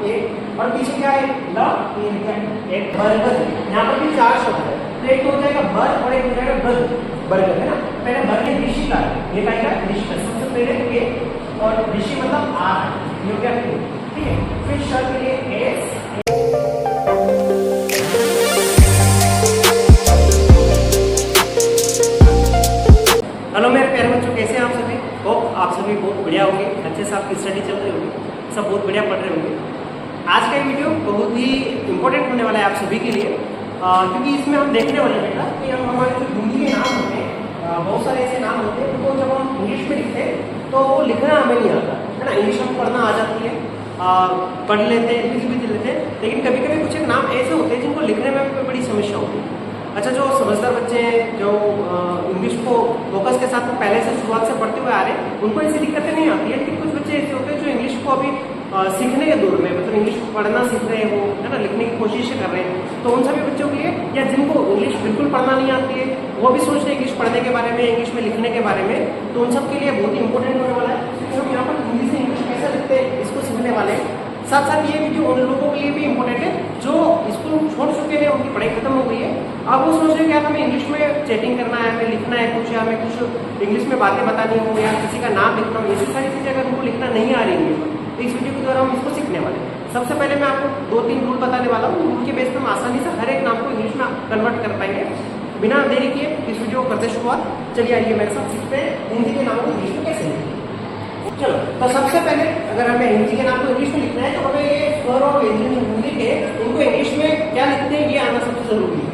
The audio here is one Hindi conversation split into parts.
एक, और पीछे क्या है ल, एक बर्गर। यहाँ पर भी 4 शब्द है, तो एक तो हो जाएगा बर और एक हो जाएगा बर्गर, बर्गर है ना। पहले बर्गर ऋषि का है, ये आएगा ऋषि का, सबसे पहले ए, और ऋषि मतलब आ है, ये हो गया ठीक है। फिर श के लिए एस। हेलो मेरे प्यारे बच्चों, कैसे हैं आप सभी? होप आप सभी बहुत बढ़िया होंगे, अच्छे से आपकी स्टडी चल रही होगी, सब बहुत बढ़िया पढ़ रहे होंगे। आज का ये वीडियो बहुत ही इंपॉर्टेंट होने वाला है आप सभी के लिए, क्योंकि इसमें हम देखने वाले हैं बेटा कि हम हमारे जो हिंदी के नाम होते हैं, बहुत सारे ऐसे नाम होते हैं उनको जब हम इंग्लिश में लिखते हैं तो वो लिखना हमें नहीं आता है ना। इंग्लिश हम पढ़ना आ जाती है, पढ़ लेते हैं, लिख भी लेते हैं, लेकिन कभी कभी कुछ एक नाम ऐसे होते हैं जिनको लिखने में बड़ी समस्या होती है। अच्छा, जो समझदार बच्चे हैं, जो इंग्लिश को फोकस के साथ पहले से शुरुआत से पढ़ते हुए आ रहे हैं, उनको ऐसी दिक्कतें नहीं आती है। लेकिन कुछ बच्चे ऐसे होते हैं जो इंग्लिश को अभी सीखने के दौर में, मतलब इंग्लिश को पढ़ना सीख रहे हो है ना, लिखने की कोशिश कर रहे हैं, तो उन सभी बच्चों के लिए, या जिनको इंग्लिश बिल्कुल पढ़ना नहीं आती है, वो भी सोच रहे हैं इंग्लिश पढ़ने के बारे में, इंग्लिश में लिखने के बारे में, तो उन सब के लिए बहुत ही इंपॉर्टेंट होने वाला है। क्योंकि हम यहाँ पर हिंदी से इंग्लिश कैसे लिखते हैं इसको सीखने वाले हैं। साथ साथ ये वीडियो उन लोगों के लिए भी इंपॉर्टेंट है जो स्कूल छोड़ चुके हैं, उनकी पढ़ाई खत्म हो गई है, अब वो सोच रहे हैं कि यार हमें इंग्लिश में चैटिंग करना है, हमें लिखना है कुछ, या हमें कुछ इंग्लिश में बातें बतानी हो, या किसी का नाम लिखना हो, ऐसी सारी चीज़ें अगर उनको लिखना नहीं आ रही है तो इस वीडियो के द्वारा हम इसको सीखने वाले हैं। सबसे पहले मैं आपको 2-3 रूल बताने वाला हूँ, रूल के बेस पर हम आसानी से हर एक नाम को इंग्लिश में कन्वर्ट कर पाएंगे। बिना देरी किए इस वीडियो को करते शुरुआत। चलिए आइए मेरे साथ सीखते हैं हिंदी के नामों को इंग्लिश में कैसे लिखें। चलो, तो सबसे पहले अगर हमें हिंदी के नाम को इंग्लिश में लिखना है तो हमें ये स्वर और व्यंजन हिंदी के उनको इंग्लिश में क्या लिखते हैं ये आना सबसे जरूरी है।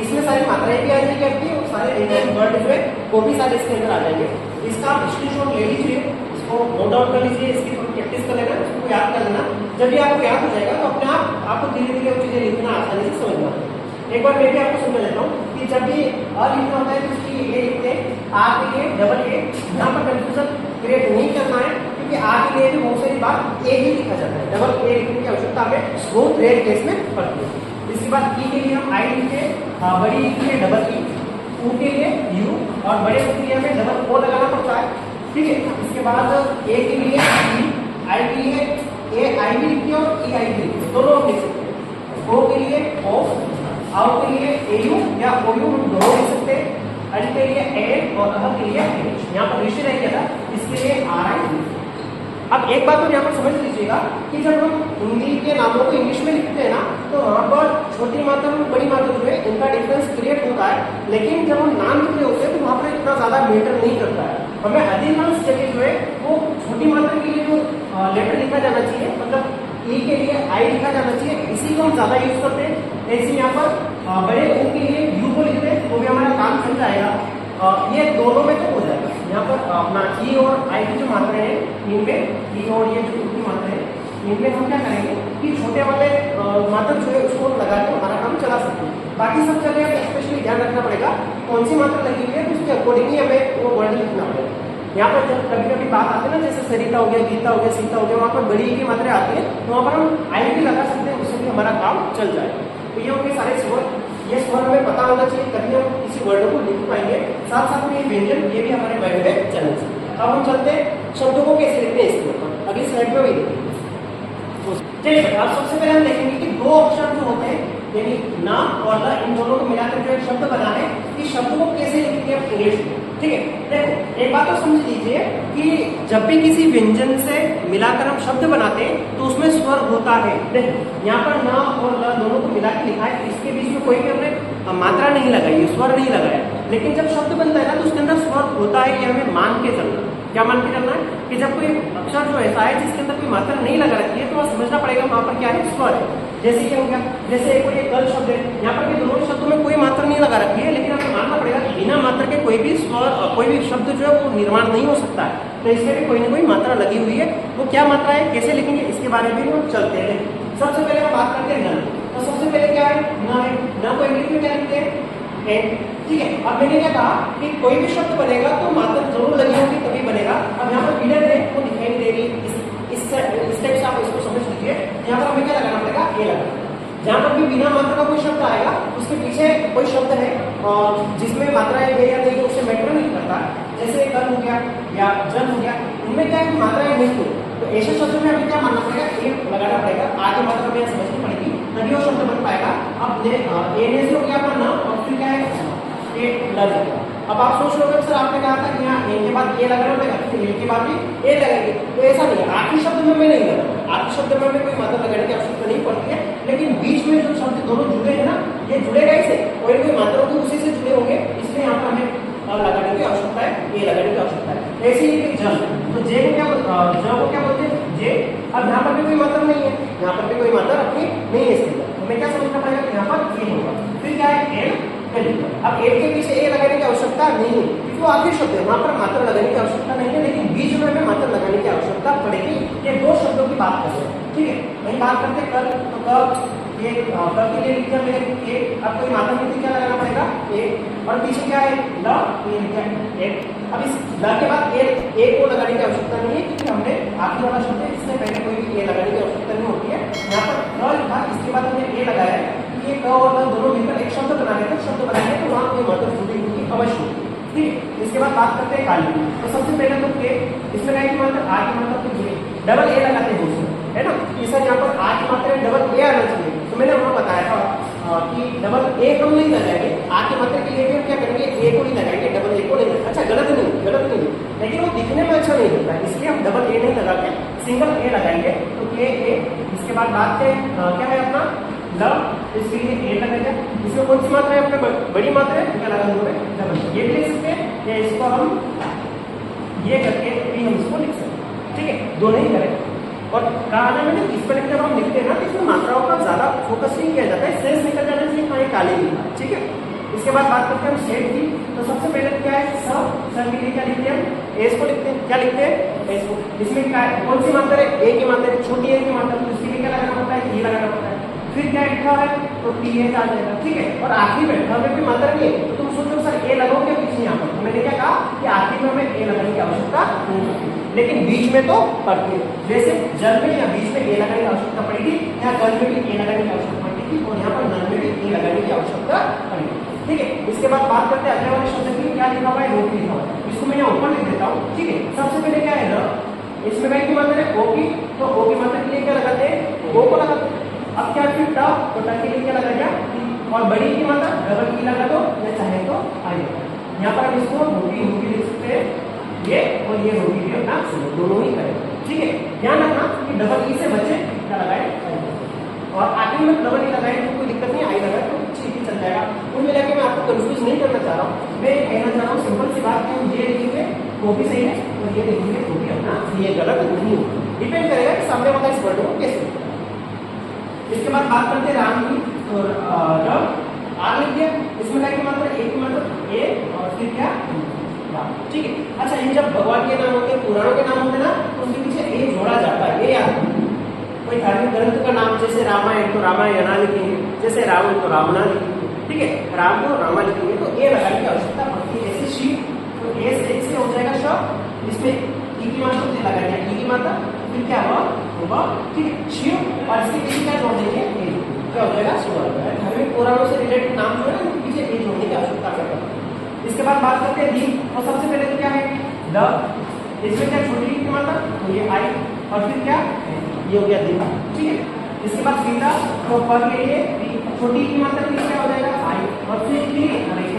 इसमें सारी मात्राएं भी आ जाएंगी आपकी, और सारे व्यंजन वर्ड जो है वो भी सारे इसके अंदर आ जाएंगे। इसका आप स्क्रीनशॉट ले लीजिए, इसको नोट डाउन कर लीजिए, इसकी थोड़ी प्रैक्टिस कर लेना, इसको याद कर लेना। जब ये आपको याद हो जाएगा तो अपने आप आपको धीरे धीरे वो चीजें लिखना आसानी से समझ में आता है। एक बार मैं भी आपको समझा लेता हूँ कि जब भी अ लिखना होता है तो उसकी ए लिखते हैं, आ के लिए डबल ए, यहाँ पर कंफ्यूजन क्रिएट नहीं करना है, क्योंकि आ के लिए भी बहुत सारी बात ए ही लिखा जाता है, डबल ए लिखने की आवश्यकता हमें बहुत रेयर केस में पड़ती है। इसके बाद ई के लिए हम आई लिखते हैं, बड़ी ई के लिए डबल ई, ऊ के लिए यू, और बड़े ऊ के लिए हमें डबल ओ लगाना पड़ता है, ठीक है। इसके बाद ए के लिए ई, आई के लिए ए आई भी लिखती है और ई आई भी लिखती है, दोनों हम लिख सकते हैं। ओ के लिए ओ, आओ के लिए एयू या ओयू हम दोनों लिख सकते हैं। अल के लिए ए और अह के लिए एच, यहाँ पर ऋषि रह गया था, इसके लिए आर आई। अब एक बात तो यहाँ पर समझ लीजिएगा कि जब हम हिंदी के नामों को इंग्लिश में लिखते हैं ना, तो वहाँ पर छोटी मात्रा और बड़ी मात्रा जो है इनका डिफरेंस क्रिएट होता है, लेकिन जब हम नाम लिख रहे होते हैं तो वहाँ पर इतना ज्यादा मैटर नहीं करता है। हमें अधिकांश जगह जो है वो छोटी मात्रा के लिए जो लेटर लिखा जाना चाहिए, मतलब ई के लिए आई लिखा जाना चाहिए, इसी को हम ज्यादा यूज करते हैं। ऐसे यहाँ पर बड़े ओ के लिए यू को लिखते हैं, तो भी हमारा काम चल जाएगा। ये दोनों में तो हो जाएगा। यहाँ पर अपना ई और आई की जो मात्रा है, इनमें ई और ये जो की मात्रा है, इनमें हम क्या करेंगे कि छोटे वाले मात्रा जो है उसको लगा के हमारा काम चला सकते हैं। बाकी सब जगह स्पेशली ध्यान रखना पड़ेगा कौन सी मात्रा लगी हुई है, उसके अकॉर्डिंगली हमें वो वर्ड लिखना पड़ेगा। यहाँ पर जब कभी कभी बात आती है ना, जैसे सरिता हो गया, गीता हो गया, सीता हो गया, वहाँ पर बड़ी की मात्रा आती है, तो वहाँ पर हम आई भी लगा सकते हैं, उससे भी हमारा काम चल जाएगा। तो ये होंगे सारे स्वर, ये स्वर हमें पता होना चाहिए, तभी हम किसी वर्ड को लिख पाएंगे। साथ साथ में ये व्यंजन, ये भी हमारे माइंड में चलना चाहिए। अब हम चलते हैं शब्दों को कैसे लिखते हैं इसके ऊपर, अगली स्लाइड में वही देखेंगे। चलिए, अब सबसे पहले हम देखेंगे कि दो अक्षर जो होते हैं, यानी ना और ला, इन दोनों को मिलाकर जो एक शब्द बना है, इस शब्द को कैसे लिखेंगे आप इंग्लिश में, ठीक है। देखो, एक बात तो समझ लीजिए कि जब भी किसी व्यंजन से मिलाकर हम शब्द बनाते हैं तो उसमें स्वर होता है। देखो, यहाँ पर ना और ला दोनों को मिला के लिखा है, इसके बीच में कोई भी हमने मात्रा नहीं लगाई, स्वर नहीं लगाया, लेकिन जब शब्द बनता है ना तो उसके अंदर स्वर होता है, ये हमें मान के चलना। क्या मान के चलना है कि जब कोई अक्षर जो ऐसा है जिसके अंदर कोई मात्रा नहीं लगा रखी है, तो वह समझना पड़ेगा वहां पर क्या है, स्वर है। जैसे क्या हो गया, जैसे कोई कल शब्द है, यहाँ पर भी दोनों शब्दों में कोई मात्रा नहीं लगा रखी है, लेकिन हमें मानना पड़ेगा कि बिना मात्रा के कोई भी स्वर, कोई भी शब्द जो है वो निर्माण नहीं हो सकता है। तो इसमें भी कोई ना कोई मात्रा लगी हुई है। वो क्या मात्रा है, कैसे लिखेंगे, इसके बारे में हम चलते हैं। सबसे पहले हम बात करते हैं न। तो सबसे पहले क्या है, न है। न को इंग्लिश में क्या लिखते हैं, ठीक है। अब मैंने क्या कहा कि कोई भी शब्द बनेगा तो मात्रा जरूर लगी होगी तभी बनेगा। अब यहाँ पर विलर है वो दिखाई नहीं दे रही, इस टाइप से आप इसको समझ लीजिए। यहाँ पर हमें क्या लगाना पड़ेगा, ए लगाना। जहाँ पर भी बिना मात्रा का कोई शब्द आएगा उसके पीछे कोई शब्द है जिसमें मात्रा है या नहीं, उससे मैटर नहीं करता। जैसे कल हो गया या जल हो गया, उनमें क्या है मात्रा है नहीं, तो ऐसे शब्द में हमें क्या मानना पड़ेगा, ए लगाना पड़ेगा। आगे अब आप सोच रहे हो सर आपने कहा था कि यहाँ ए के बाद ए लगाना पड़ेगा, फिर ए के बाद भी ए लगाएंगे, तो ऐसा नहीं है। आखिरी शब्द में मैं नहीं लगा, आखिरी शब्द में कोई मात्रा लगाने की आवश्यकता नहीं पड़ती है, लेकिन बीच में जो शब्द दोनों जुड़े हैं ना, ये जुड़ेगा इसे और कोई मात्रा तो उसी से जुड़े होंगे, इसलिए यहाँ पर हमें लगाने की आवश्यकता है, ए लगाने की आवश्यकता है। ऐसे ही जल, तो जे को क्या बोलते हैं जे। अब यहाँ पर भी कोई मात्रा नहीं है, यहाँ पर भी कोई मात्रा अपनी नहीं है इसके अंदर, हमें क्या समझना पड़ेगा कि यहाँ पर ए होगा, फिर क्या है एल। अब एल के पीछे ए लगाने की आवश्यकता नहीं है क्योंकि वो आखिरी शब्द है, वहां पर मात्रा लगाने की आवश्यकता नहीं है, लेकिन बीच में हमें मात्रा लगाने की आवश्यकता पड़ेगी। ये दो शब्दों की बात कर रहे हैं, ठीक है। वही बात करते हैं कल, तो कल ये कल के लिए लिखा है ए, अब कोई मात्रा में क्या लगाना पड़ेगा ए, और पीछे क्या है ल, ये लिखा है ए। अब इस ल के बाद ए को लगाने की आवश्यकता नहीं है क्योंकि हमने आखिरी वाला शब्द है, इससे पहले कोई भी ए लगाने की आवश्यकता नहीं होती है। यहाँ पर ल लिखा, इसके बाद हमने ए लगाया है, ये क और ल दोनों मिलकर एक शब्द बना देते हैं, शब्द बनाएंगे तो वहां कोई मात्रा जुड़ी हुई अवश्य होगी, ठीक है। इसके बाद बात करते हैं काली, तो सबसे पहले तो के, इसमें क्या की मात्रा आ की मात्रा तो ये डबल ए लगाते हैं दोस्तों, है ना। इस यहाँ पर आ की मात्रा में डबल ए आना चाहिए, तो मैंने वहां बताया था कि डबल ए हम नहीं लगाएंगे, आ की मात्रा के लिए हम क्या करेंगे ए को नहीं लगाएंगे, डबल ए को नहीं लगाएंगे। अच्छा गलत नहीं, लेकिन वो दिखने में अच्छा नहीं लगता है, इसलिए हम डबल ए नहीं लगा के सिंगल ए लगाएंगे, तो के ए। इसके बाद बात करें क्या है अपना ल, इसके लिए ए लगाएंगे, इसमें कौन सी मात्रा है अपने बड़ी मात्रा है, क्या लगा दूंगा डबल, ये भी लिख सकते हैं या इसको हम ये करके भी हम इसको लिख सकते हैं, ठीक है, दोनों ही करें। और कहा ना मैंने इस पर जब हम लिखते हैं ना तो इसमें मात्राओं का ज्यादा फोकस नहीं किया जाता है, सेंस निकल जाना चाहिए कहीं काले लिखा, ठीक है। इसके बाद बात करते हैं हम सेट की, तो सबसे पहले क्या है सब के लिए क्या लिखते हैं हम एस को लिखते हैं, क्या लिखते हैं एस को। इसमें क्या है कौन सी मात्रा है ए की मात्रा, छोटी ए की मात्रा, तो इसके लिए क्या लगाना पड़ता है ए लगाना पड़ता है। फिर क्या लिखा है तो टी ए आ जाएगा, ठीक है। और आखिरी में हमें कोई मात्रा नहीं है तो तुम सोचो सर ए लगाओ क्या पीछे यहाँ पर, तो मैंने क्या कहा कि आखिरी में हमें ए लगाने की आवश्यकता नहीं होती, लेकिन बीच में तो पड़ती है। जैसे जल में या बीच में ए लगाने की आवश्यकता पड़ेगी, यहाँ गल में भी ए लगाने की आवश्यकता पड़ेगी, और यहाँ पर नल में भी ए लगाने की आवश्यकता पड़ेगी, ठीक है। इसके बाद बात करते हैं अगले वाले शब्द की, क्या लिखा हुआ है रोक लिखा हुआ है, इसको मैं यहाँ ऊपर लिख देता हूँ, ठीक है। सबसे पहले क्या है र, इसमें क्या की मात्रा है ओ की, तो ओ की मात्रा के लिए क्या लगाते हैं ओ को लगाते हैं। अब क्या फिर ट, तो ट के लिए क्या लगाया, और बड़ी की मात्रा डबल की लगा दो या चाहे तो आगे। यहाँ पर हम इसको रोटी लिख सकते हैं, ये और ये रोटी भी अपना दोनों ही करें, ठीक है। ध्यान रखना कि डबल ई से बचे क्या लगाए, और आखिर में डबल ई लगाए तो कोई दिक्कत नहीं, आई लगाए तो ठीक ही चल जाएगा। कुल मिला के मैं आपको कंफ्यूज नहीं करना चाह रहा हूँ, मैं कहना चाह रहा हूँ सिंपल सी बात कि ये लिखेंगे वो भी सही है और ये लिखेंगे वो भी अपना ये गलत नहीं होगा, डिपेंड करेगा कि सामने वाला इस वर्ड को कैसे। इसके बाद बात करते हैं राम की, तो आग लिख दिया, इसमें क्या की मात्रा ए की मात्रा ए, और फिर क्या राम, ठीक है। अच्छा इन जब भगवान के नाम होते हैं, पुराणों के नाम होते हैं ना, तो उनके पीछे ए जोड़ा जाता है, ये याद। कोई धार्मिक ग्रंथ का नाम जैसे रामायण तो रामायणा लिखेंगे, जैसे रावण तो रावणा लिखेंगे, ठीक है। राम को रामा लिखेंगे तो ए लगाने की आवश्यकता पड़ती है। जैसे शिव तो ए से हो जाएगा शव, इसमें ई की मात्रा से लगाएंगे ई की मात्रा, फिर क्या होगा, ठीक है शिव, और इसके पीछे क्या जोड़ देंगे ए, क्या हो जाएगा शिव। धार्मिक पुराणों से रिलेटेड नाम जो है ना उनके पीछे ए जोड़ने की आवश्यकता पड़ती है। इसके बाद बात करते हैं दीप, और सबसे पहले तो क्या है द, इसमें क्या छोटी की मात्रा तो ये आई, और फिर क्या ये हो गया दीप, ठीक है। इसके बाद सीता, तो प के लिए छोटी की मात्रा के लिए क्या हो जाएगा आई, और फिर की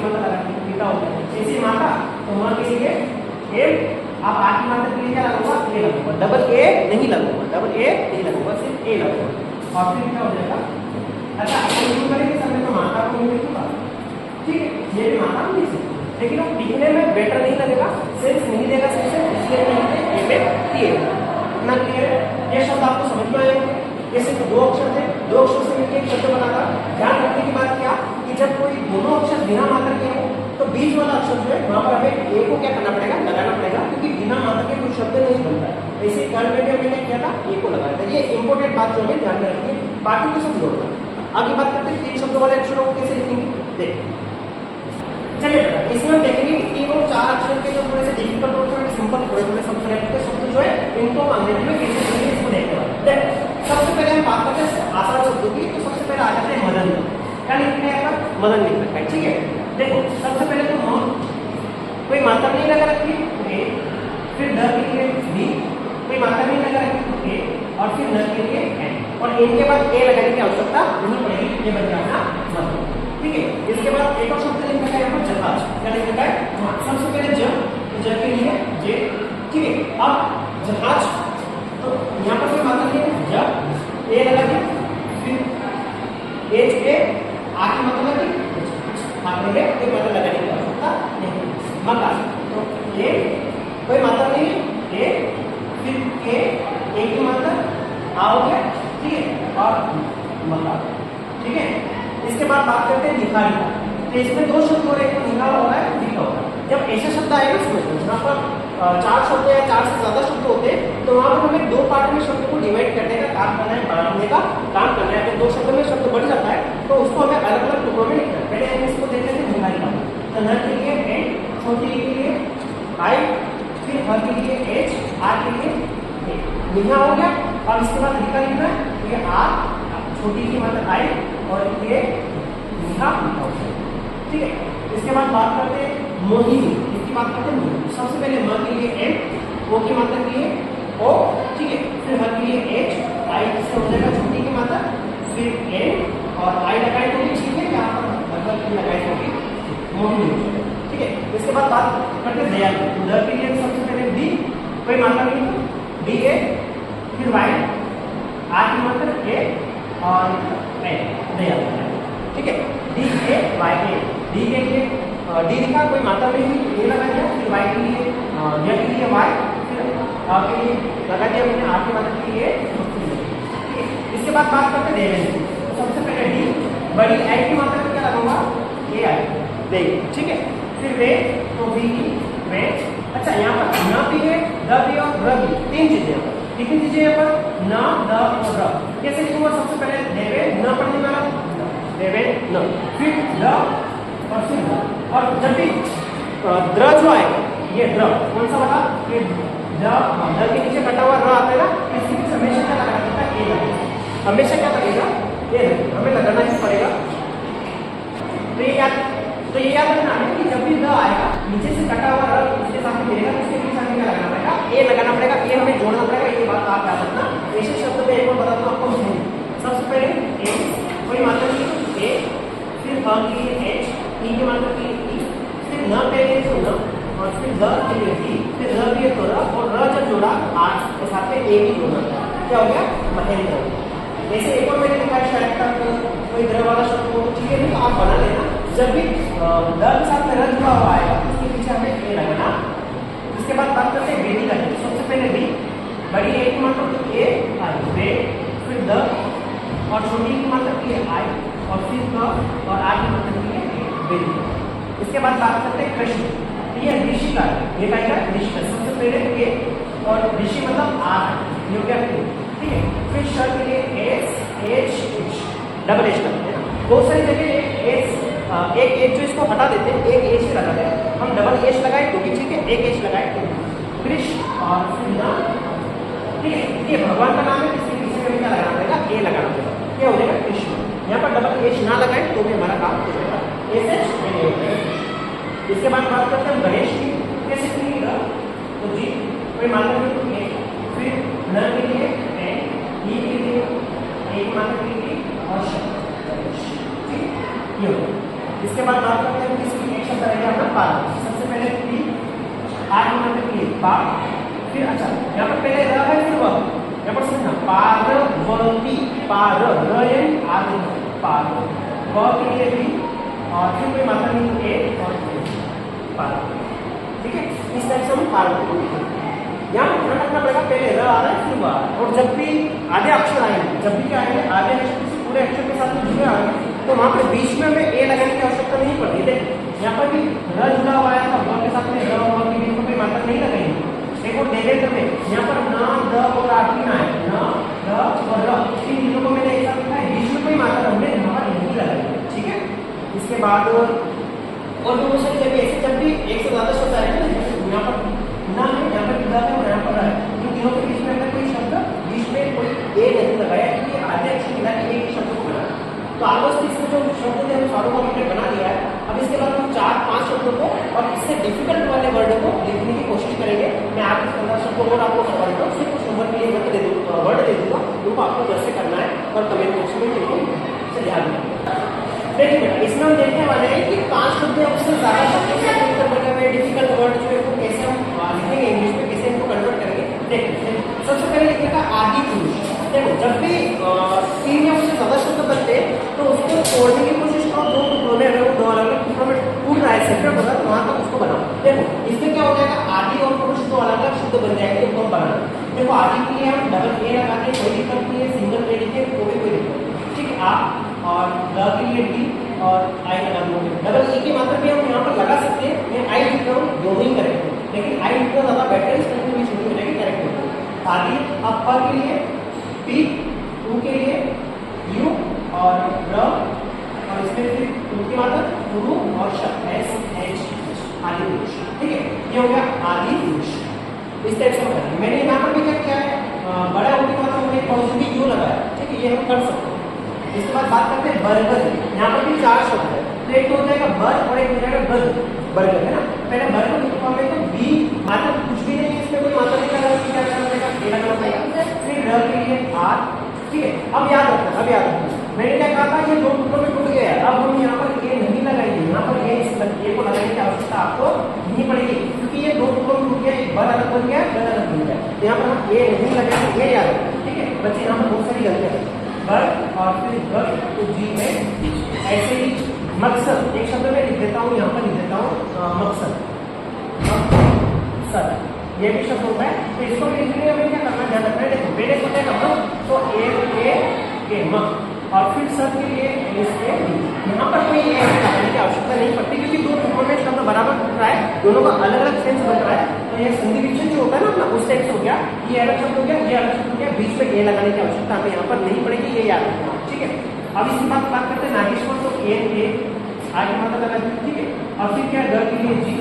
मात्रा लगा सीता हो जाएगा। ऐसे माता तो वहां के लिए ए, आप आ की मात्रा के लिए क्या लगूंगा ए लगूंगा, डबल ए नहीं लगूंगा, डबल ए नहीं लगूंगा, सिर्फ ए लगूंगा, और फिर क्या हो जाएगा। अच्छा शुरू करेंगे सब में तो माता को नहीं लिखूंगा, ठीक है, ये भी माता नहीं लिख सकते, लेकिन वो दिखने में बेटर नहीं लगेगा, सेंस नहीं देगा सबसे, इसलिए नहीं क्लियर ना क्लियर। ये शब्द आपको समझ में आएगा, ये सिर्फ दो अक्षर थे, दो अक्षर से मिलकर एक शब्द बना था। ध्यान रखने की बात क्या कि जब कोई दोनों अक्षर बिना मात्रा के हो तो बीच वाला अक्षर जो है वहां पर हमें ए को क्या करना पड़ेगा, लगाना पड़ेगा, क्योंकि बिना मात्रा के कोई शब्द नहीं बनता है। ऐसे कल में भी मैंने क्या था ए को लगाया था, ये इंपॉर्टेंट बात जो है ध्यान में रखिए, बाकी तो सब जोड़ना। आगे बात करते हैं तीन शब्दों वाले अक्षरों को कैसे लिखेंगे, देखिए चलिए इसमें हम देखेंगे तीन और चार अक्षर के जो थोड़े से डिफिकल्ट होते हैं, सिंपल थोड़े थोड़े शब्द जो है इनको अंग्रेजी में कैसे लिखेंगे इसको देखते हैं। सबसे पहले हम बात करते हैं आसान शब्दों की, तो सबसे पहले आ जाते हैं मदन, क्या लिखना है मदन लिख रखा है, ठीक है। देखो सबसे पहले तो म, कोई मात्रा नहीं लगा रखी ए, फिर ड के लिए बी, कोई मात्रा नहीं लगा रखी ए, और फिर न के लिए एन, और एन के बाद ए लगाने की आवश्यकता नहीं पड़ेगी, ये बन जाएगा मदन। ठीक है। इसके बाद एक और शब्द लिखा है यहाँ पर जहाज, क्या लिखा है? सबसे पहले ज के लिए जे, ठीक है। अब जहाज, तो यहाँ पर कोई मात्रा नहीं है, जब ए लगा दिया, फिर एच ए आ की मात्रा लगी, आखिर में कोई मात्रा लगाने की आवश्यकता नहीं, मकान। तो ये कोई मात्रा नहीं है, ए फिर ए की मात्रा आ हो गया, ठीक है, और मकान, ठीक है। इसके बाद बात करते हैं लिखा लिखा। तो इसमें दो शब्द हो रहे हैं, लिखा हो रहा है, लिखा हो रहा है। जब ऐसा शब्द आएगा समझो, जहाँ पर 4 शब्द या 4 से ज्यादा शब्द होते हैं, तो वहां पर हमें दो पार्ट में शब्द को डिवाइड करने का काम करना है, बढ़ाने का काम करना है। अगर दो शब्द में शब्द बढ़ जाता है तो उसको हमें अलग अलग टुकड़ों में लिखना है। पहले हम इसको देखते हैं लिखा लिखा। तो न के लिए एन, छोटी के लिए आई, फिर हर के लिए एच, आर के लिए ए, लिखा हो गया। अब इसके बाद लिखा लिखना है, ये आर, छोटी की मतलब आई, और ये लिखा हो गया, ठीक है। इसके बाद बात करते हैं मोहिनी, इसकी बात करते हैं। सबसे पहले म के लिए एन, ओ की मात्रा के लिए ओ, ठीक है, फिर हर के लिए एच, आई से हो जाएगा छोटी की मात्रा, फिर एन और आई लगाई तो भी ठीक है, यहाँ पर मतलब लगाई तो भी मोहिनी, ठीक है। इसके बाद बात करते हैं दयाल, द के लिए सबसे पहले डी, कोई मात्रा नहीं, डी ए, फिर वाई, आर की मात्रा ए और ए, दयाल, ठीक है। D A Y A, D के लिए डी लिखा, कोई मात्रा नहीं, ए लगा दिया, फिर वाई के लिए या के लिए वाई, फिर आर के लिए लगा दिया मैंने, आर की मात्रा के लिए, ठीक है। इसके बाद बात करते हैं देवेंद्र। सबसे पहले डी, बड़ी आई की मात्रा क्या लगाऊंगा, ए आई, दे, ठीक है। फिर वे, तो वी की वे। अच्छा, यहाँ पर न भी है, द भी और र भी, 3 चीजें, कितनी चीजें यहाँ पर, न, द और र। कैसे लिखूंगा? सबसे पहले देवे, न पढ़ने वाला, देवे न, फिर द और फिर द। और जब भी द्र जो आएगा, ये द्र कौन सा वाला, ये द के नीचे कटा हुआ र आता है ना, इसके बीच हमेशा क्या लगाना पड़ता है, ए लगेगा, हमेशा क्या लगेगा, ए लगेगा, हमें लगाना ही पड़ेगा। तो ये याद रखना है कि जब भी द आएगा, नीचे से कटा हुआ र उसके साथ में मिलेगा, उसके बीच हमें क्या लगाना पड़ेगा, ए लगाना पड़ेगा, ये हमें जोड़ना पड़ेगा। ये बात आप याद रखना। ऐसे शब्द में एक और बताता हूँ आपको। सबसे पहले ए, कोई मात्रा की ए, फिर ह के लिए एच, ई की मात्रा के लिए ई, फिर न के लिए तो न, और फिर द के लिए डी, फिर र भी है तो र, और र जब जोड़ा आर के साथ में ए भी जोड़ना, क्या हो गया, महेंद्र। जैसे एक और मैंने लिखा है, शायद तक कोई द्र वाला शब्द हो, ठीक है, नहीं तो आप बना लेना। जब भी द के साथ में र जुड़ा हुआ आएगा, उसके पीछे हमें ए लगाना। इसके बाद बात करते हैं बेटी का। सबसे पहले बी, बड़ी ए की मात्रा ए आई, बे, फिर द, और छोटी की मात्रा के लिए आई, और फिर क, और आर की मात्रा के लिए बेटी। इसके बाद बात करते हैं कृष्ण। ये ऋषि का, ये का ऋषि का। सबसे पहले ए, और ऋषि मतलब आर, ये हो गया, ठीक है। फिर श के लिए S, H, H, double H करते हैं। बहुत सारी जगह एक एच जो इसको हटा देते हैं, एक एच लगा देते हैं, हम डबल एच लगाए तो भी ठीक है, एक एच लगाए तो कृष्ण, और फिर ना, ठीक है। ये भगवान का नाम है, इसके पीछे में क्या लगाना पड़ेगा, ए लगाना पड़ेगा, क्या हो जाएगा, कृष्ण। यहाँ पर डबल एच ना लगाए तो भी हमारा काम हो जाएगा, एस। इसके बाद बात करते हैं गणेश की। कैसे लिखेगा, तो जी कोई मात्रा में ए, फिर न के लिए ए, ई के लिए ए की मात्रा के लिए और श, ठीक, ये हो गया। इसके बाद बात करते हैं किसकी, एक शब्द रहेगा अपना पार। सबसे पहले पी, आर की मात्रा के लिए पा, फिर अच्छा यहाँ पर पहले र है, फिर वह, यहाँ पर समझना, पार्वती, पार, र आर, पार, व के लिए भी, और फिर कोई मात्रा नहीं, ए और पार, ठीक है। इस टाइप से हम पार्वती को लिखेंगे। यहाँ पर ध्यान रखना पड़ेगा, पहले र आ रहा है, फिर वह, और जब भी आधे अक्षर आएंगे, जब भी क्या आएंगे, आधे अक्षर किसी पूरे अक्षर के साथ में जुड़े आएंगे, तो वहाँ पे बीच में हमें ए लगाने की आवश्यकता नहीं पड़ती है। यहाँ पर भी र जुड़ा हुआ है, तो के साथ में र और के बीच में कोई मात्रा नहीं लगाएंगे। देखो देवेंद्र में यहाँ पर न, द और आर की ना है, न, द और र, इन तीनों को मैंने एक साथ लिखा है, बीच में कोई मात्रा हमने यहाँ पर नहीं लगाई, ठीक है। इसके बाद और भी बहुत सारी जगह ऐसे, जब भी एक से ज्यादा शब्द आएगा, यहाँ पर ना है, यहाँ पर है और यहाँ पर है, इन तीनों के बीच में अगर कोई शब्द बीच में कोई ए नहीं लगाया, क्योंकि आधे अक्षर मिला के एक ही शब्द को बना, तो ऑलमोस्ट इसमें जो शब्द थे हम सारों को हमने बना लिया है। अब इसके बाद हम 4-5 शब्दों को और इससे डिफिकल्ट वाले वर्ड को लिखने की कोशिश करेंगे। मैं आपको 15 शब्दों और आपको करवा देता हूँ, सिर्फ कुछ नंबर के लिए वर्ड दे दूंगा, उनको आपको जैसे करना है और कमेंट बॉक्स में लिखो, ध्यान रखिए। देखिए बेटा, इसमें हम देखने वाले हैं कि 5 शब्द से ज्यादा शब्दों से मिलकर बने हुए डिफिकल्ट वर्ड जो है वो कैसे हम लिखेंगे इंग्लिश में, कैसे इनको कन्वर्ट करेंगे। देखिए सबसे पहले लिखेगा आदि पुरुष। देखो जब भी 3 या उससे ज्यादा शब्द बनते हैं तो उसको तोड़ने की कोशिश करो, दो टुकड़ों में, अगर वो दो अलग अलग टुकड़ों में टूट रहा है, सेपरेट हो रहा है, तो वहां तक उसको बनाओ। देखो इसमें क्या हो जाएगा, आदि और पुरुष दो अलग अलग शब्द बन जाएंगे, तो बनाना। देखो आदि के लिए हम डबल ए लगाते हैं, कोई दिक्कत नहीं है, सिंगल ए लिखे कोई दिक्कत नहीं, ठीक है। आप और द के लिए डी और आई लगा दूंगा। डबल ई की मात्रा भी हम यहाँ पर लगा सकते हैं, मैं आई लिख रहा हूँ, दोनों ही करेक्ट है, लेकिन आई लिखना ज्यादा बेटर है, इसमें भी छोटी हो जाएगी, करेक्ट होगी। आदि अब प के लिए पी, टू के लिए यू और र, और इसमें फिर टू की मात्रा पुरु और श, एस एच आदि पुरुष, ठीक है। ये हो गया आदि पुरुष। इस टाइप से होता है। मैंने यहाँ पर भी क्या किया है, बड़ा होने के बाद हमने पॉजिटिव यू लगाया, ठीक है, ये हम कर सकते हैं। इसके बाद बात करते हैं बर्गर। यहाँ पर भी 4 शब्द है, तो एक तो हो जाएगा बर और एक हो जाएगा बर्गर, बर्गर है ना। पहले बर्गर लिखो हमें, तो बी मात्रा कुछ भी नहीं है, इसमें कोई मात्रा नहीं लगा, क्या करना पड़ेगा, ए लगाना पड़ेगा। फिर र के लिए आर, ठीक है। अब याद रखना, अब याद रखना मैंने क्या कहा था, ये दो टुकड़ों में टूट गया है। अब हम यहाँ पर ए नहीं लगाएंगे, यहाँ पर ए को लगाने की आवश्यकता आपको नहीं पड़ेगी, क्योंकि ये दो टुकड़ों में टूट गया, एक बर अलग बन गया, बर अलग बन गया। तो यहाँ पर हम ए नहीं लगाएंगे, ये याद रखना, ठीक है बच्चे। यहाँ पर बहुत सारी गलतियां हैं, बर और फिर बर, तो जी है। ऐसे ही मकसद, एक शब्द में लिख देता हूँ, यहाँ पर लिख देता हूँ मकसद, मकसद ये भी शब्द होता है। तो इसको भी लिखने में हमें क्या करना, ध्यान रखना है। देखो पहले होता है मक, तो ए मक, और फिर सब के लिए यहाँ पर कोई लगाने की आवश्यकता नहीं पड़ती, क्योंकि दो टुकड़ों में शब्द बराबर बन रहा है, दोनों का अलग अलग सेंस बन रहा है। तो ये संधि विच्छेद जो होता है ना अपना, उस टाइप से हो गया, ये अलग शब्द हो गया, ये अलग शब्द हो गया, बीच में ए लगाने की आवश्यकता हमें यहाँ पर नहीं पड़ेगी, ये याद रखना, ठीक है। अब इसकी बात करते हैं नागेश्वर, तो ए आगे मात्रा लगा दी, ठीक है। और फिर क्या, ड के लिए जी,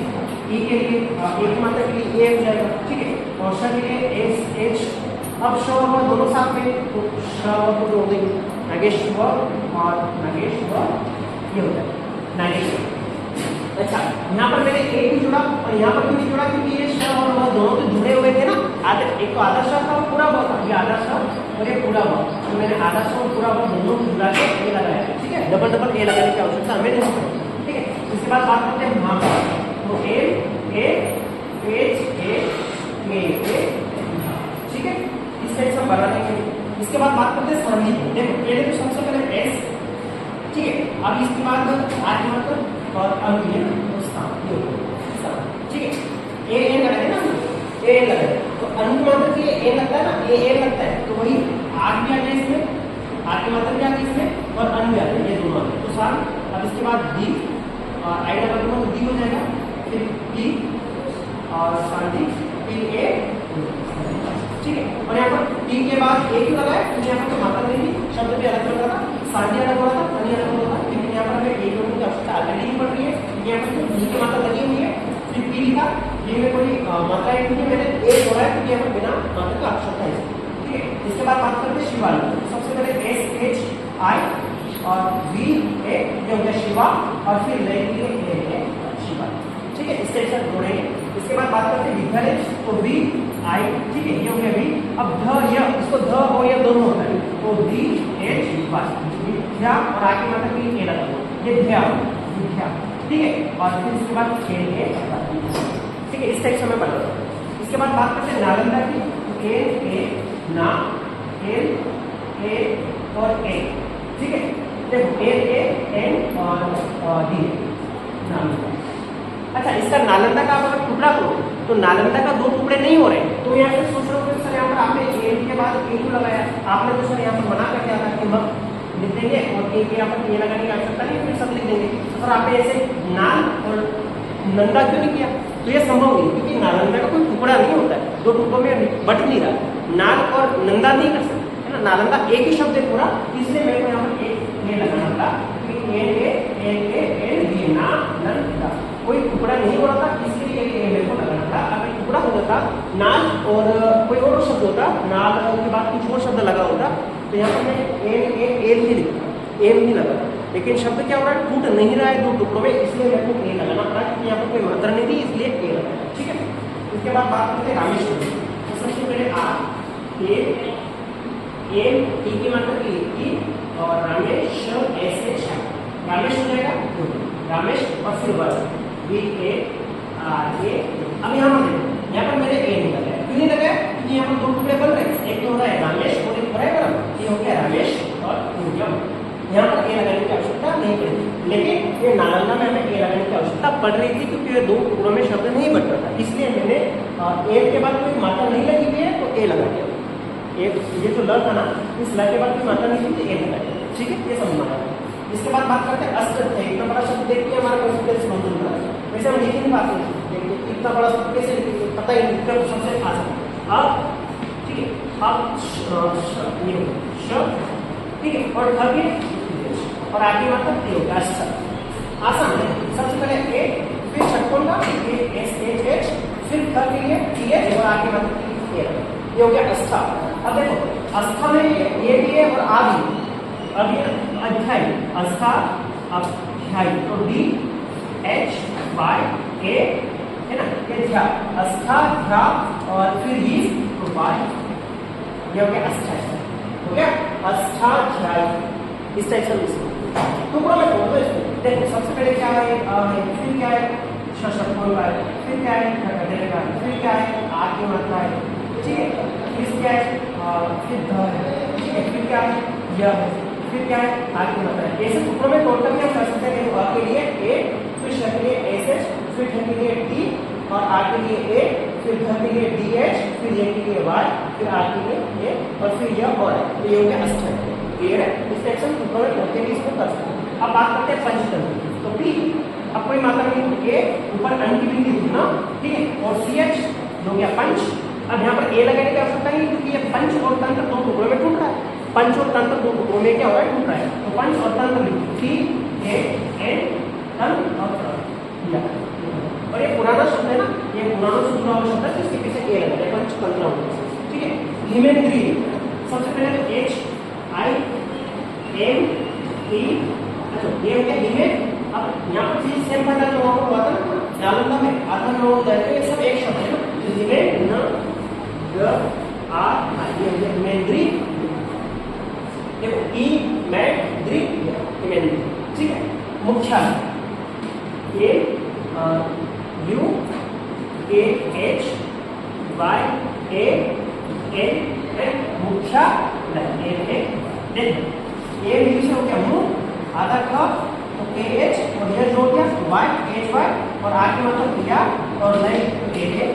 ई के लिए एक मात्रा के लिए ए हो जाएगा, ठीक है। और श के लिए एस एच। अब श और व दोनों साथ में, तो श को जोड़ देंगे, नागेश्वर और नागेश्वर, ये होता है नागेश्वर। अच्छा यहाँ पर मैंने ए भी जुड़ा और यहाँ पर भी जुड़ा, क्योंकि ये श और व दोनों तो जुड़े हुए थे ना। एक तो आधा श था और पूरा व था, ये आधा श और ये पूरा व, तो मैंने आधा श और पूरा व दोनों को जुड़ा के ए लगाया, ठीक है। डबल डबल ए लगाने की आवश्यकता हमें नहीं पड़ेगी, ठीक है। इसके बाद बात करते हैं माँ का, तो ए एच ए, ठीक है, इस टाइप से बना देंगे। इसके बाद बात करते हैं संधि। देखो पहले तो सबसे पहले एस, ठीक है। अब इसके बाद आगे मतलब और अंग है ना, ठीक है। ए लगाए ना, ए लगाए, तो अंग मात्र के लिए ए लगता है ना, ए लगता है, तो वही आग भी आ जाए इसमें, आग की मात्रा भी आ गई इसमें, और अंग भी आ जाए, ये दोनों आ गए, तो साथ। अब इसके बाद डी और आई लगा दूंगा, तो डी हो जाएगा, फिर पी और सांधी, फिर ए, ठीक है। और यहाँ पर टी के बाद एक ही लगाया, क्योंकि यहाँ पर तो मात्रा नहीं थी, शब्द भी अलग लग रहा था, सांधी अलग हो रहा था, पानी अलग हो रहा था, लेकिन यहाँ पर हमें एक होने की आवश्यकता ऑलरेडी नहीं पड़ रही है, यहाँ पर डी की मात्रा लगी हुई है। फिर पी लिखा, ये में कोई मात्रा एक नहीं, मैंने एक हो रहा है, क्योंकि यहाँ पर बिना मात्रा की आवश्यकता है, ठीक है। इसके बाद बात करते हैं शिवाली। सबसे पहले एस एच आई और वी ए, ये हो गया शिवा, और फिर लय के लिए ए शिवा, ठीक है। इस टाइप से जोड़ेंगे। इसके बाद बात करते हैं विद्यालय, तो वी आई, ठीक है, ये हो गया वी। अब ध य, इसको ध हो या दोनों होता है, तो डी एच विद्या, और आगे मात्रा के लिए ए लगा दो, ये विद्या, ठीक है। और फिर इसके बाद खेल के, ठीक है, इस टाइप से हमें पढ़ना है। इसके बाद बात करते हैं नालंदा की, तो ए ना, ए और ए, ठीक है। देखो ए एन और डी नालंदा। अच्छा इसका नालंदा का अगर टुकड़ा करो, तो नालंदा का 2 टुकड़े नहीं हो रहे, तो यहाँ पे सोच रहे हो सर यहाँ पर आपने ए के बाद ए क्यों लगाया, आपने तो सर यहाँ पर मना कर दिया था कि मत लिख देंगे और ए के यहाँ पर ए लगाने की आवश्यकता नहीं, फिर सब लिख देंगे। और आपने ऐसे नाल और नंदा क्यों नहीं किया, तो ये संभव नहीं, क्योंकि नालंदा का कोई टुकड़ा नहीं होता है, 2 टुकड़ों में बट नहीं रहा, नाल और नंदा नहीं कर सकते, है ना। नालंदा एक ही शब्द है पूरा, इसलिए मेरे को यहाँ पर ए लगाना था, नालंदा कोई टुकड़ा नहीं हो रहा था, इसलिए मेरे को लगाना था। अगर टुकड़ा होता था नाल और कोई और शब्द होता, नाल के बाद कुछ और शब्द लगा होता, तो यहाँ पर मैं एम नहीं लगा, लेकिन शब्द क्या हो रहा है, टूट नहीं रहा है 2 टुकड़ों में, इसलिए मेरे को ए लगाना पड़ा, क्योंकि यहाँ पर कोई मात्रा नहीं थी, इसलिए ए लगाया, ठीक है। उसके बाद बात करते हैं रामेश्वर। तो सबसे पहले ए टी की मात्रा की और रामेश्वर ऐसे रामेश्वर रामेश और फिर वर्ग VARA। अब यहाँ पर देखो, यहाँ पर मेरे ए निकल गया, क्यों नहीं लगा? क्योंकि यहाँ पर दो टुकड़े बन रहे हैं, एक तो हो रहा है रामेश और एक हो रहा है वरुण। ये हो गया रामेश और पूर्णिया। यहाँ पर ए लगाने की आवश्यकता नहीं पड़ेगी, लेकिन ये नालंदा में हमें ए लगाने की आवश्यकता पड़ रही थी क्योंकि ये दो टुकड़ों में शब्द नहीं बन रहा था, इसलिए मैंने ए के बाद कोई मात्रा नहीं लगी हुई है तो ए लगा दिया। ये जो ल था ना, इस ल के बाद कोई मात्रा नहीं थी तो ए लगा दिया। ठीक है, ये समझ में आया। इसके बाद बात करते हैं अस्त है। इतना बड़ा शब्द देख के हमारा कॉन्फिडेंस कम होता है, वैसे हम लिख नहीं पाते हैं, इतना बड़ा शब्द कैसे लिखेंगे पता ही नहीं, कब सबसे आसान। अब ठीक है, अब ये श, ठीक है, और आगे और आगे मतलब ए होगा। आसान है। सबसे पहले ए, फिर षटकोण का ASH, फिर ख के लिए TH और आगे मतलब ए। ये हो गया अस्था। अब देखो अस्था में ये भी है और आ भी है। अब ये अध्याय, अस्था अध्याय, तो DHYA है ना, ये ध्या, अस्था ध्या और फिर ये तो वाय, ये हो गया अष्टाध्याय। हो गया अष्टाध्याय। इस टाइप से लिखो टुकड़ों में तोड़ दो इसको। देखो सबसे पहले क्या है अ है, फिर क्या है षटकोण का है, फिर क्या है घटाने का है, फिर क्या है आ की मात्रा है, ठीक है, फिर क्या है फिर ध है, ठीक है, फिर क्या है यह है, फिर क्या है आ की मात्रा है। ऐसे टुकड़ों में तोड़ करके हम कर सकते हैं। अ के लिए ए, फिर श के लिए SH, फिर ढ के लिए D और आ के लिए A, फिर ध के लिए DH, फिर ये के लिए Y, फिर आ के लिए A और फिर यह और है। तो ये हो गया अष्टाध्याय। क्लियर है? इस टाइप से हम टुकड़ों में तोड़ के भी इसको कर सकते हैं। अब बात करते हैं पंचतंत्र। तो P, अब कोई मात्रा नहीं, ए ऊपर अन की बिंदी लिखना, ठीक है, और CH हो गया पंच। अब यहाँ पर ए लगाने की आवश्यकता नहीं क्योंकि ये पंच और तंत्र दो टुकड़ों में टूट रहा है। पंच और तंत्र दो टुकड़ों में क्या हो रहा है, टूट रहा है। तो पंच और तंत्र लिखो TAN तंत्र और और ये पुराना शब्द है ना, ये पुराना सुना हुआ शब्द है, तो इसके पीछे ए लगा है, पंच तंत्र होगा। ठीक है, हिमेंद्री सबसे पहले तो HIME, अच्छा ये हो गया हिमेन। अब यहाँ पर चीज सेम पता जो आपको हुआ था ना नालंदा में, आधा नौ ये सब एक शब्द है ना, हिमेन न ग आ ये हो गया हिमेंद्री। देखो ई मैट द्री हिमेंद्री। ठीक है, मुख्यालय A U A H Y A N मुख्यालय ए देखो ये इंग्लिश में हो गया मुंह, आधा ख तो KH और यह जोड़ दिया Y HY और आ की मतलब दिया और नहीं AA।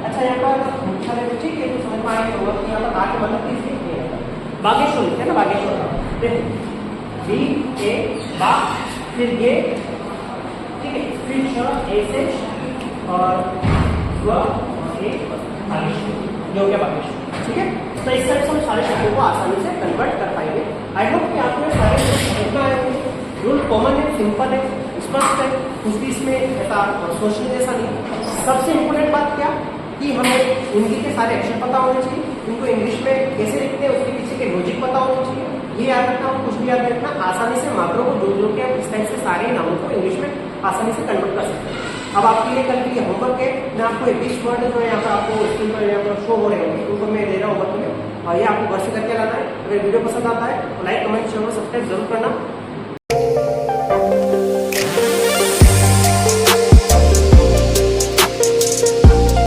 अच्छा यहाँ पर मुख्यालय ठीक है, तो समझ में आएगा होगा कि यहाँ पर आ की मतलब किसके है, बागेश्वर है ना, बागेश्वर। देखो B A बा, फिर ये ठीक है, फिर SH और व A बागेश्वर, ये हो गया बागेश्वर। ठीक है, तो इस तरह से हम सारे शब्दों को आसानी से कन्वर्ट कर पाएंगे। आई होप कि आपने सारे समझना है। रूल कॉमन है, सिंपल है, स्पष्ट है, कुछ भी इसमें ऐसा सोचने जैसा नहीं। सबसे इम्पोर्टेंट बात क्या कि हमें हिंदी के सारे अक्षर पता होने चाहिए, इनको इंग्लिश में कैसे लिखते हैं उसके पीछे के लॉजिक पता होना चाहिए। ये याद रखना और कुछ भी याद रखना, आसानी से मात्रों को जोड़ जोड़ के आप इस टाइप से सारे नामों को इंग्लिश में आसानी से कन्वर्ट कर सकते हैं। अब आपके लिए कल के लिए होमवर्क है, मैं आपको 20 वर्ड जो है यहाँ पर आपको स्क्रीन पर यहाँ पर शो हो रहे होंगे, उनको मैं दे रहा हूँ होमवर्क में, और ये आपको घर से करके लाना है। अगर वीडियो पसंद आता है तो लाइक कमेंट शेयर और सब्सक्राइब जरूर करना।